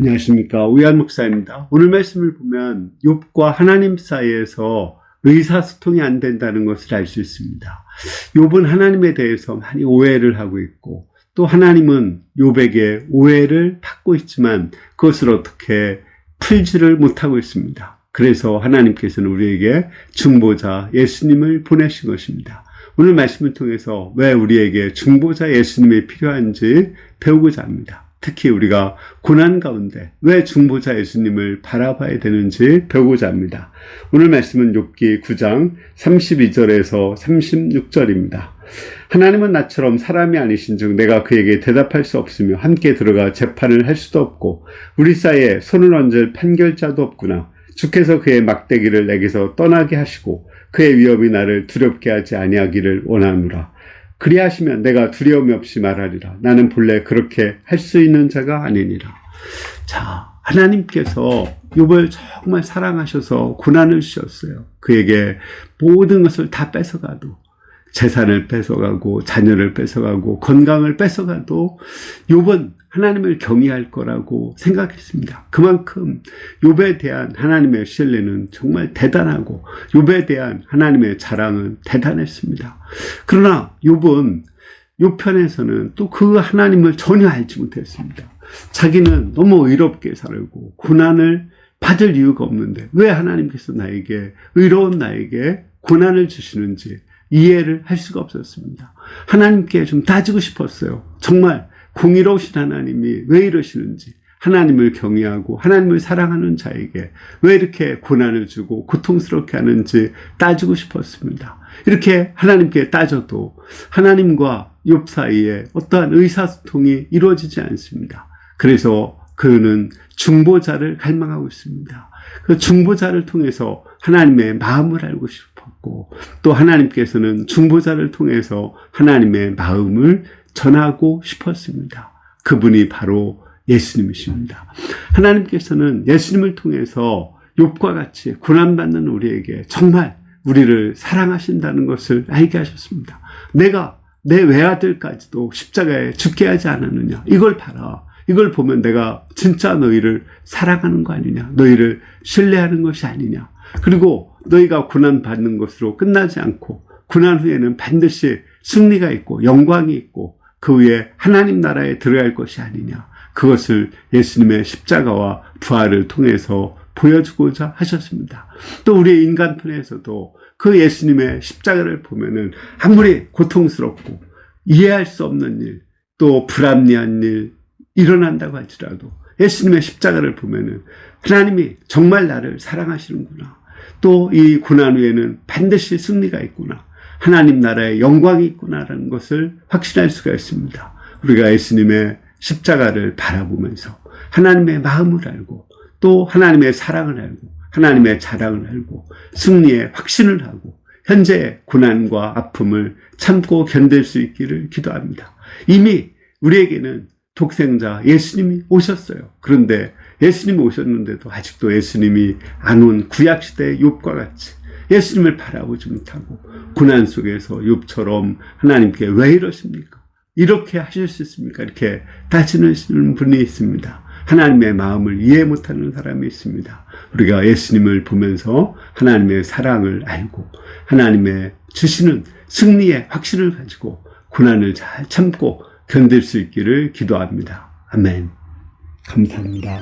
안녕하십니까, 우리한 목사입니다. 오늘 말씀을 보면 욥과 하나님 사이에서 의사소통이 안 된다는 것을 알 수 있습니다. 욥은 하나님에 대해서 많이 오해를 하고 있고, 또 하나님은 욥에게 오해를 받고 있지만 그것을 어떻게 풀지를 못하고 있습니다. 그래서 하나님께서는 우리에게 중보자 예수님을 보내신 것입니다. 오늘 말씀을 통해서 왜 우리에게 중보자 예수님이 필요한지 배우고자 합니다. 특히 우리가 고난 가운데 왜 중보자 예수님을 바라봐야 되는지 배우고자 합니다. 오늘 말씀은 욥기 9장 32절에서 36절입니다. 하나님은 나처럼 사람이 아니신즉 내가 그에게 대답할 수 없으며 함께 들어가 재판을 할 수도 없고 우리 사이에 손을 얹을 판결자도 없구나. 주께서 그의 막대기를 내게서 떠나게 하시고 그의 위협이 나를 두렵게 하지 아니하기를 원하노라. 그리하시면 내가 두려움이 없이 말하리라. 나는 본래 그렇게 할 수 있는 자가 아니니라. 자, 하나님께서 욥을 정말 사랑하셔서 고난을 주셨어요. 그에게 모든 것을 다 뺏어가도, 재산을 뺏어가고 자녀를 뺏어가고 건강을 뺏어가도 욥은 하나님을 경외할 거라고 생각했습니다. 그만큼 욥에 대한 하나님의 신뢰는 정말 대단하고 욥에 대한 하나님의 자랑은 대단했습니다. 그러나 욥은 욥 편에서는 또 그 하나님을 전혀 알지 못했습니다. 자기는 너무 의롭게 살고 고난을 받을 이유가 없는데 왜 하나님께서 나에게, 의로운 나에게 고난을 주시는지 이해를 할 수가 없었습니다. 하나님께 좀 따지고 싶었어요. 정말 공의로우신 하나님이 왜 이러시는지, 하나님을 경외하고 하나님을 사랑하는 자에게 왜 이렇게 고난을 주고 고통스럽게 하는지 따지고 싶었습니다. 이렇게 하나님께 따져도 하나님과 욥 사이에 어떠한 의사소통이 이루어지지 않습니다. 그래서 그는 중보자를 갈망하고 있습니다. 그 중보자를 통해서 하나님의 마음을 알고 싶었고, 또 하나님께서는 중보자를 통해서 하나님의 마음을 전하고 싶었습니다. 그분이 바로 예수님이십니다. 하나님께서는 예수님을 통해서 욥과 같이 고난받는 우리에게 정말 우리를 사랑하신다는 것을 알게 하셨습니다. 내가 내 외아들까지도 십자가에 죽게 하지 않았느냐, 이걸 봐라. 이걸 보면 내가 진짜 너희를 사랑하는 거 아니냐, 너희를 신뢰하는 것이 아니냐. 그리고 너희가 고난받는 것으로 끝나지 않고 고난 후에는 반드시 승리가 있고 영광이 있고 그 위에 하나님 나라에 들어갈 것이 아니냐. 그것을 예수님의 십자가와 부활을 통해서 보여주고자 하셨습니다. 또 우리의 인간편에서도 그 예수님의 십자가를 보면은 아무리 고통스럽고 이해할 수 없는 일, 또 불합리한 일 일어난다고 할지라도 예수님의 십자가를 보면은 하나님이 정말 나를 사랑하시는구나. 또 이 고난 후에는 반드시 승리가 있구나. 하나님 나라의 영광이 있구나라는 것을 확신할 수가 있습니다. 우리가 예수님의 십자가를 바라보면서 하나님의 마음을 알고 또 하나님의 사랑을 알고 하나님의 자랑을 알고 승리의 확신을 하고 현재의 고난과 아픔을 참고 견딜 수 있기를 기도합니다. 이미 우리에게는 독생자 예수님이 오셨어요. 그런데 예수님이 오셨는데도 아직도 예수님이 안 온 구약시대의 욥과 같이 예수님을 바라보지 못하고 고난 속에서 욥처럼 하나님께 왜 이러십니까? 이렇게 하실 수 있습니까? 이렇게 따지는 분이 있습니다. 하나님의 마음을 이해 못하는 사람이 있습니다. 우리가 예수님을 보면서 하나님의 사랑을 알고 하나님의 주시는 승리의 확신을 가지고 고난을 잘 참고 견딜 수 있기를 기도합니다. 아멘. 감사합니다.